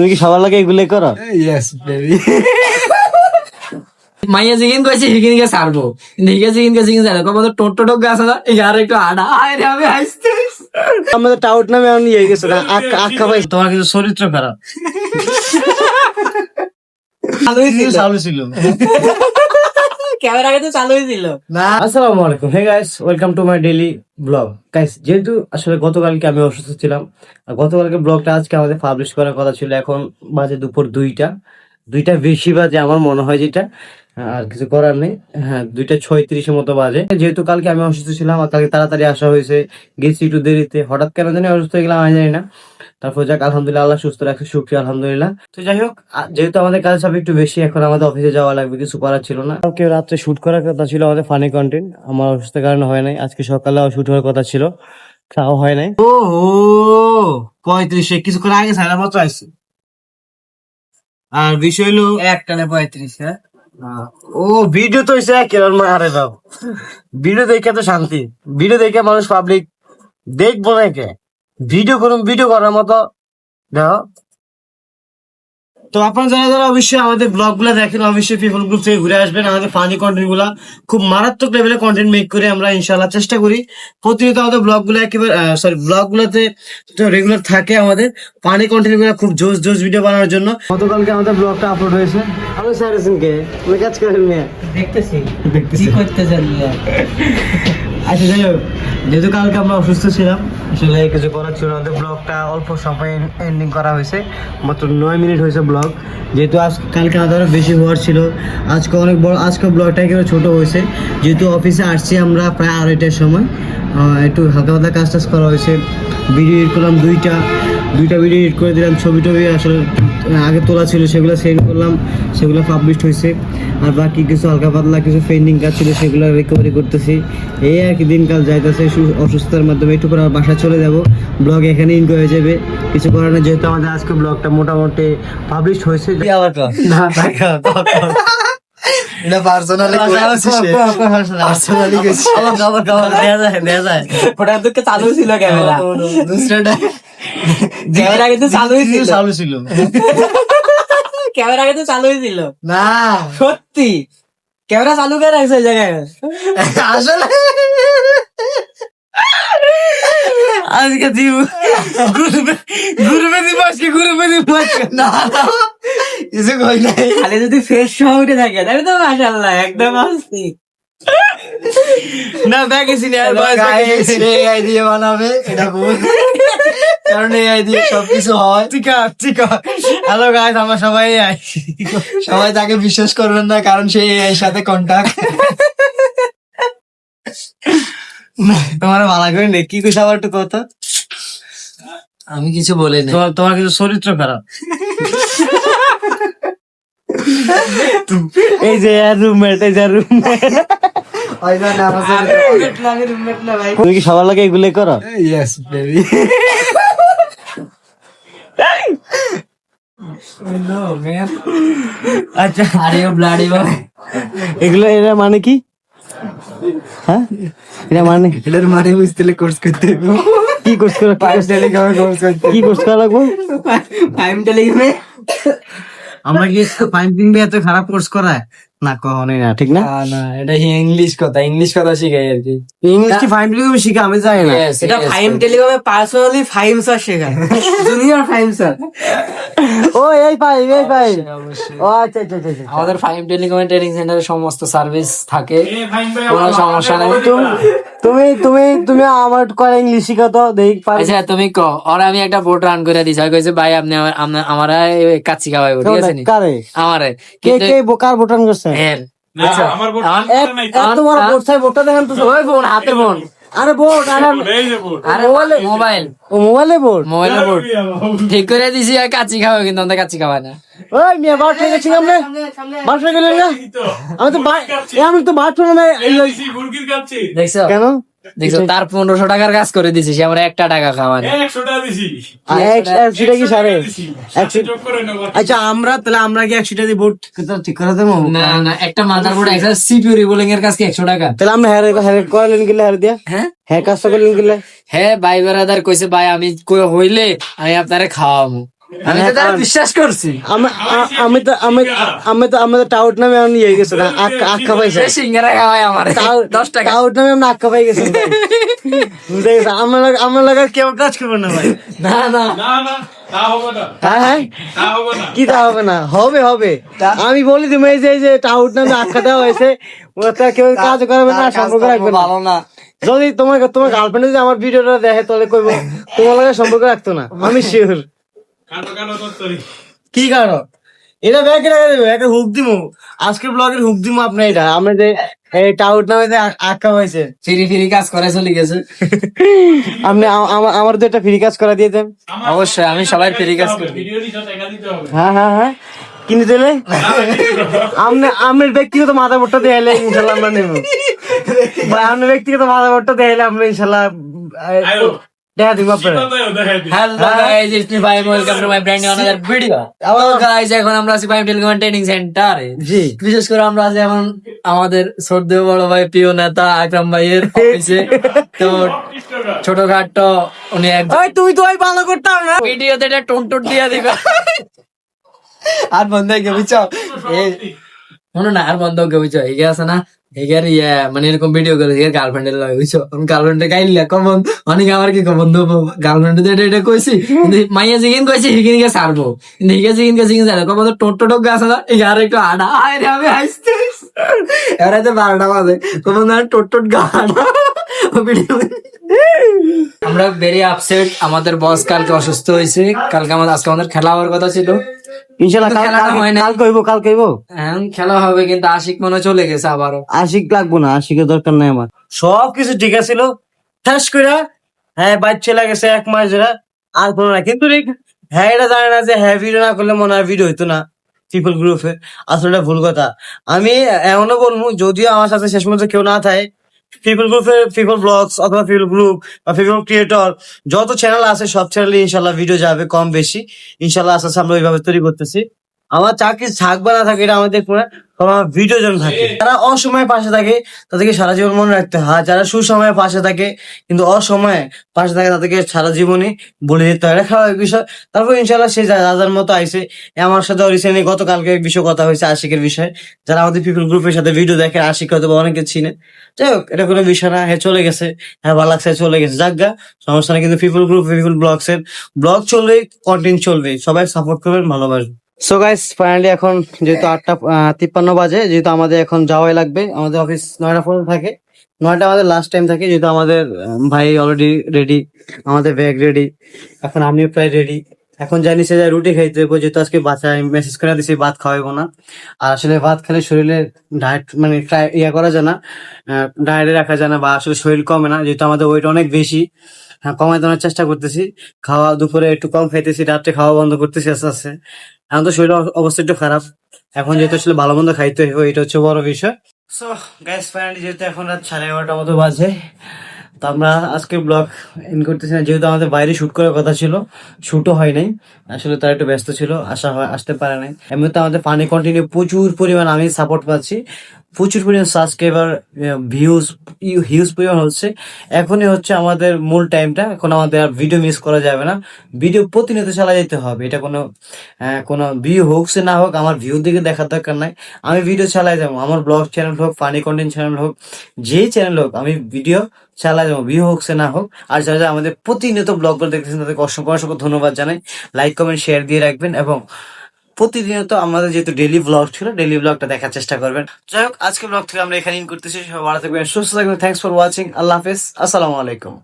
তুমি কি সবার লাগে এগুলোই করো? Yes baby. মাইয়া জিগিন কইছে হিগিন কে ছাড়বো, হিগে জিগিন কে জিগিন ছাড়বো, কবে তো টোটো গাছ আছে আর একটু আডা আয় রে আমি হাসতে। আমাদের টাউট নামে আমি নিয়ে গেছে আক্কা ভাই, তোমার কিন্তু চরিত্র খারাপ। চালু ছিল ক্যামেরা আগে তো চালুই ছিল না। আসসালামু আলাইকুম, hey guys, welcome to my daily blog. Guys, যেহেতু আসলে গতকালকে আমি অসুস্থ ছিলাম, আর গতকালকে ব্লগটা আজকে আমাদের পাবলিশ করার কথা ছিল। এখন বাজে দুপুর 2টা বেশি বাজে আমার মনে হয়, যেটা আর কিছু করার নেই। হ্যাঁ, 2:36 মতো বাজে। যেহেতু কালকে আমি অসুস্থ ছিলাম আর কালকে তাড়াতাড়ি আসা হয়েছে, গেছি একটু দেরিতে। হঠাৎ কেন জানি অসুস্থ হয়ে গেলাম, আমি জানি না। তারপর যাক, আলহামদুলিল্লাহ, আল্লাহ সুস্থ রাখছে, শুকরিয়া আলহামদুলিল্লাহ। তো যাই হোক, যেহেতু আমাদের কাজ সব একটু বেশি, এখন আমাদের অফিসে যাওয়া লাগবে, কিছু করার ছিল না। কালকে রাত্রে শুট করার কথা ছিল আমাদের ফানি কন্টেন্ট, আমার অসুস্থতার কারণে হয় নাই। আজকে সকালেও শুট হওয়ার কথা ছিল, তাও হয় নাই। ও 35 কিছুক্ষণ আগে সারা মাত্র আসছে। আর বিষয় হলো একটানে 35। হ্যাঁ, ও ভিডিও তো হইছে কেমন মারে দাও। ভিডিও দেখে তো শান্তি, ভিডিও দেখে মানুষ পাবলিক দেখবো না কে? ভিডিও করুন, ভিডিও করার মতো দেখো। তো আপনারা যারা যারা অবশ্যই আমাদের ব্লগ গুলা দেখেন, অবশ্যই পিপল গ্রুপ থেকে ঘুরে আসবেন। আমাদের ফানি কন্টেন্ট গুলা খুব মারাত্মক লেভেলের কন্টেন্ট মেক করে আমরা ইনশাল্লাহ চেষ্টা করি প্রতিনিয়ত আমাদের ব্লগ গুলো একেবারে ব্লগ গুলাতে রেগুলার থাকে। আমাদের ফানি কন্টেন্ট গুলা খুব জোস জোস ভিডিও বানানোর জন্য গতকালকে আমাদের ব্লগটা আপলোড হয়েছে। আমি সাইরেসিন কে তুমি কাজ করেন মেয়ে দেখতেছি কি করতেছেন। আচ্ছা, যাই হোক, যেহেতু কালকে আমরা অসুস্থ ছিলাম, আসলে কিছু করার ছিল। আমাদের ব্লগটা অল্প সময় এন্ডিং করা হয়েছে, মাত্র 9 মিনিট হয়েছে ব্লগ। যেহেতু কালকে আমাদের বেশি হওয়ার ছিল, আজকে অনেক বড়, আজকে ব্লগটা একেবারে ছোট হয়েছে। যেহেতু অফিসে আসছি আমরা প্রায় 2:30টার সময়, একটু হালকা পাতলা কাজ টাজ করা হয়েছে। ভিডিও এডিট করলাম, দুইটা ভিডিও এডিট করে দিলাম। ছবি টবি আসলে আগে তোলা ছিল, সেগুলো সেন্ড করলাম, সেগুলো পাবলিশ হয়েছে। আর বাকি কিছু হালকা পাতলা কিছু পেন্ডিং কাজ ছিল, সেগুলো রিকভারি করতেছি। এই আর কি দিনকাল যাইতেছে অসুস্থতার মাধ্যমে। একটু করে বাসা চলে যাব, ব্লগ এখানে ইনকো হয়ে যাবে, কিছু করার নেই। যেহেতু আমাদের আজকে ব্লগটা মোটামুটি পাবলিশ হয়েছে। না এটা পার্সোনালি ওটা তো চালু ছিল ক্যামেরা, ক্যামেরা আগে তো চালুই ছিল, ক্যামেরা আগে তো চালুই ছিল। না সত্যি ক্যামেরা চালু করে রাখছে ওই জায়গায়। আসলে আজকে দিব ঘুরবে দিব, আজকে ঘুরবে দিব। না কিছু কই নাই, খালি যদি ফ্রেশ সহ উঠে থাকে তাহলে তো মাশাআল্লাহ একদম আসছি। না ব্যাগেছি না, এআই দিয়ে বানাবে এটা ভুল, কারণ এআই দিয়ে সবকিছু হয়। ঠিক হ্যালো গাইস, আমরা সবাই সবাই তাকে বিশ্বাস করবেন না, কারণ সে এআই সাথে কন্টাক্ট। তোমার ভালো করে নেই, কি কইছ আবার একটু কথা। আমি কিছু বলিনি, তোমার কিন্তু চরিত্র খারাপ। এই যে রুমমেট, তুমি কি সবার লাগে এগুলোই করো? Yes baby. আচ্ছা, আরে ও ব্লাডি বয়, এগুলো এরা মানে কি? হ্যাঁ, এটা মানে এটার মানে বুঝতে কোর্স করতে হবে। কি কোর্স করা, কি কোর্স করা লাগবে? টাইম টেলিগ্রামে আমরা কি পাইপিং দিয়ে এত খারাপ কোর্স করায় না? কখনোই না, ঠিক না? না, এটা ইংলিশ কথা শিখাই আর কি। ইংলিশ কি ফাইম টেলিগ্রামে শিখে আমি জানি না। এটা ফাইম টেলিগ্রামে পার্সোনালি ফাইম স্যার শেখায়, জুনিয়র ফাইম স্যার। ও এই ফাইম ও আচ্ছা। আমাদের ফাইম টেলিকম ট্রেনিং সেন্টারে সমস্ত সার্ভিস থাকে, কোনো সমস্যা নেই। তুমি আমার করে ইংলিশ শিখাতো দেখ। আচ্ছা তুমি ক, আর আমি একটা বোর্ড রান করে দিছি, কইছে ভাই আপনি আমারা কাচ্চি খাওয়াই, ঠিক আছে নি? কারে আমারে কে বোকার বোটান করছে? এর এত বড় বোর্ড চাই, বোর্ডটা দেখেন তো। ওই বোন, হাতের বোন, আরে বোর্ড, আরে মোবাইল, ও মোবাইলের বোর্ড ঠিক করে দিছি। আর কাচ্চি খাওয়াই, কিন্তু আমাদের কাচ্চি খাওয়ায় না। ওই মিয়া বাট থেকে গেছি আমরা, বাট থেকে গেলেন না? আমি তো বাট না দেখছো কেন? দেখছো, তার 1500 টাকার কাজ করে দিছি, সে আমরা 1 টাকা খাওয়ায় না। 100 টাকা দিছি। একশোটা কি সারে? আচ্ছা, আমরা কি 100টা দিয়ে বোর্ড ঠিক করে দেবো? না, একটা মাদার বোর্ড, একটা সিপিইউ রিবোলিং এর কাজ কি 100 টাকা? তাহলে আমরা হ্যাঁ করেন গেলে হ্যাঁ দিয়া, হ্যাঁ কাজটা করলেন গেলে। হ্যাঁ ভাই বেড়াদার কইছে ভাই আমি হইলে আমি আপনারে খাওয়াবো। আমি তো তারা বিশ্বাস করছি। আমি তো টাউট নামে আমি নিয়ে গেছো আক্কা পাইছে সে সিঙ্গারা খাওয়াই আমার 10 টাকা। টাউট নামে আমি আক্কা পাই গেছি বুঝতে গেছো আমার লাগা কেউ কাজ করবে না ভাই। না না হ্যাঁ কি তা হবে না, হবে আমি বলি তুমি এই যে টাউট নামে আখ্যা দেওয়া হয়েছে ওটা কেউ কাজ করবে না, সম্পর্ক রাখবে না। ভালো না। যদি তোমার গার্লফ্রেন্ড যদি আমার ভিডিওটা দেখে তাহলে কইবো তোমার লাগে সম্পর্ক রাখতো না, আমি শিওর। কি কারণ এটা ব্যাগ রাখা দেবে, একটা হুক দিমু আজকের ব্লগের হুক দিমু আপনার এটা আমরা যে এই টাউট নামে যে আখ্যা হয়েছে ফ্রি কাজ করে চলে গেছে। আপনি আমার তো একটা ফ্রি কাজ করা দিয়ে দেন। অবশ্যই আমি সবাই ফ্রি কাজ করি। হ্যাঁ কিনে দিলে আপনার ব্যক্তিগত মাথা ভোটটা দেয়ালে ইনশাল্লাহ আমরা নেবো। আপনার ব্যক্তিগত মাথা ভোটটা দেয়ালে আমরা ইনশাল্লাহ দেখা দিব আপনারা। হ্যালো গাইস, ইটস মি ভাই, welcome to my brand new another video. Guys এখন আমরা আছি ভাই টেলিকম ট্রেনিং সেন্টারে। জি বিশেষ করে আমরা আছি এখন আমাদের শ্রদ্ধেয় বড় ভাই প্রিয় নেতা আকরাম ভাইয়ের অফিসে। তো ছোটখাটো উনি একজন তুমি তো ভালো করতাম না ভিডিওতে একটা টোন দিয়ে দিবে। আর বন্ধ হয়ে গেছে বুঝছো, শোনো না, আর বন্ধ হয়ে গেছে বুঝছো, এগে আছে না এগার মানে এরকম ভিডিও করে এর গার্লফ্রেন্ডের লাগে বুঝছো, গার্লফ্রেন্ডে গাইলা কমন অনেক আমার কি কমন দেবো গার্লফ্রেন্ড এটা কইছি মাইয়া জিগিন কইছি হিগিন গে সারবো কিন্তু হিগে জিগিন সারবো কমন টোট গাছ আছে এই আর একটু আডা আয় রে আমি হাসতে এরা তো 12টা বাজে কমন টোট গাড়া ভিডিও। আমরা ভেরি আপসেট, আমাদের বস কালকে অসুস্থ হয়েছে, কালকে আজকে আমাদের খেলা হওয়ার কথা ছিল, ইনশাল্লাহ কাল কইবো এখন খেলা হবে কিন্তু আশিক মনে হয় চলে গেছে আবারও। আশিক লাগবো না, আশিকের দরকার নাই আমার, সবকিছু ঠিক আছিল ঠাস করে হ্যাঁ বাইর চলে গেছে 1 মাস ধরে আর কোনো না। কিন্তু হ্যাঁ এটা জানে না যে হ্যাঁ ভিডিও না করলে মনে হয় ভিডিও হইতো না পিপল গ্রুপে, আসলে ভুল কথা। আমি এমনও বলবো যদিও আমার সাথে শেষ পর্যন্ত কেউ না থাকে, পিপল গ্রুপে পিপল ব্লগস অথবা পিপল গ্রুপ বা পিপল ক্রিয়েটর যত চ্যানেল আছে সব চ্যানেলে ইনশাল্লাহ ভিডিও যাবে কম বেশি ইনশাল্লাহ। আস্তে আস্তে আমরা ওইভাবে তৈরি করতেছি। আমার চাকরি থাক বা না থাকে এটা আমাদের পুরো আমার ভিডিও জন থাকে। যারা অসময়ে পাশে থাকে তাদেরকে সারা জীবন মনে রাখতে হয়, যারা সুসময়ে পাশে থাকে কিন্তু অসময়ে পাশে থাকে তাদেরকে সারা জীবনই বলে দিতে হয়, এটা খারাপ বিষয়। তারপর ইনশাল্লাহ সে যার মতো আইসে আমার সাথে রিসেন্টলি গতকালকে এক বিষয় কথা হয়েছে আশিকের বিষয়ে, যারা আমাদের পিপল গ্রুপের সাথে ভিডিও দেখে আশিক হয়তো বা অনেকে চিনে। যাই হোক এটা কোনো বিষয় না, হ্যাঁ চলে গেছে, হ্যাঁ ভালো লাগছে চলে গেছে যাজ্ঞা সমস্যা না। কিন্তু পিপল গ্রুপ পিপল ব্লগস এর ব্লগ চলবে, কন্টেন্ট চলবে, সবাই সাপোর্ট করবেন, ভালোবাসবেন। সো গাইস ফাইনালি এখন যেহেতু 8:53 বাজে, যেহেতু আমাদের এখন যাওয়াই লাগবে, আমাদের অফিস 9টা পর্যন্ত থাকে, 9টা আমাদের লাস্ট টাইম থাকে। যেহেতু আমাদের ভাই অলরেডি রেডি, আমাদের ব্যাগ রেডি, এখন আমিও প্রায় রেডি। এখন জানি সে রুটি খাইতে দেবো, যেহেতু আজকে বাচ্চা মেসেজ করে দিছি ভাত খাওয়াবো না। আর আসলে ভাত খেলে শরীরে ডায়েট মানে ইয়া করা যায় না, ডায়েটে রাখা যায় না, বা আসলে শরীর কমে না, যেহেতু আমাদের ওয়েট অনেক বেশি। হ্যাঁ কমাই দেওয়ার চেষ্টা করতেছি, খাওয়া দুপুরে একটু কম খাইতেছি, রাত্রে খাওয়া বন্ধ করতেছি আস্তে আস্তে। এখন তো শরীরের অবস্থা একটু খারাপ, এখন যেহেতু আসলে ভালো মন্দ খাইতে হইব, এটা হচ্ছে বড় বিষয়। সো গাইস ফাইনালি যেহেতু এখন রাত 11:30 মতো বাজে, তো আমরা আজকে ব্লগ এন্ড করতেছি না, যেহেতু আমাদের বাইরে শুট করার কথা ছিল, শুটও হয় নাই, আসলে তারা একটু ব্যস্ত ছিল, আসতে পারে নাই। এমনিতে আমাদের ফানি কন্টিনিউ প্রচুর পরিমাণ আমি সাপোর্ট পাচ্ছি, প্রচুর পরিমাণ সাবস্ক্রাইবার, ভিউজ হিউজ পরিমাণ হচ্ছে। এখনই হচ্ছে আমাদের মূল টাইমটা, এখন আমাদের আর ভিডিও মিস করা যাবে না, ভিডিও প্রতিনিয়ত চালা যেতে হবে। এটা কোনো ভিউ হোক সে না হোক, আমার ভিউ দিকে দেখার দরকার নাই, আমি ভিডিও চালাই যাবো। আমার ব্লগ চ্যানেল হোক, ফানি কন্টেন্ট চ্যানেল হোক, যেই চ্যানেল হোক, আমি ভিডিও চালাই যাবো, ভিউ হোক সে না হোক। আর যারা আমাদের প্রতিনিয়ত ব্লগ করে দেখতেছেন তাদেরকে অসংখ্য অসংখ্য ধন্যবাদ জানাই। লাইক কমেন্ট শেয়ার দিয়ে রাখবেন এবং প্রতিদিনত আমাদের যেহেতু ডেইলি ব্লগ ছিল, ডেইলি ব্লগটা দেখার চেষ্টা করবেন। যাই হোক আজকে ব্লগ থেকে আমরা এখানে ইন করতেছি, সবাই ভালো থাকবেন, সুস্থ থাকবেন। থ্যাংকস ফর ওয়াচিং, আল্লাহ হাফেজ, আসসালামু আলাইকুম।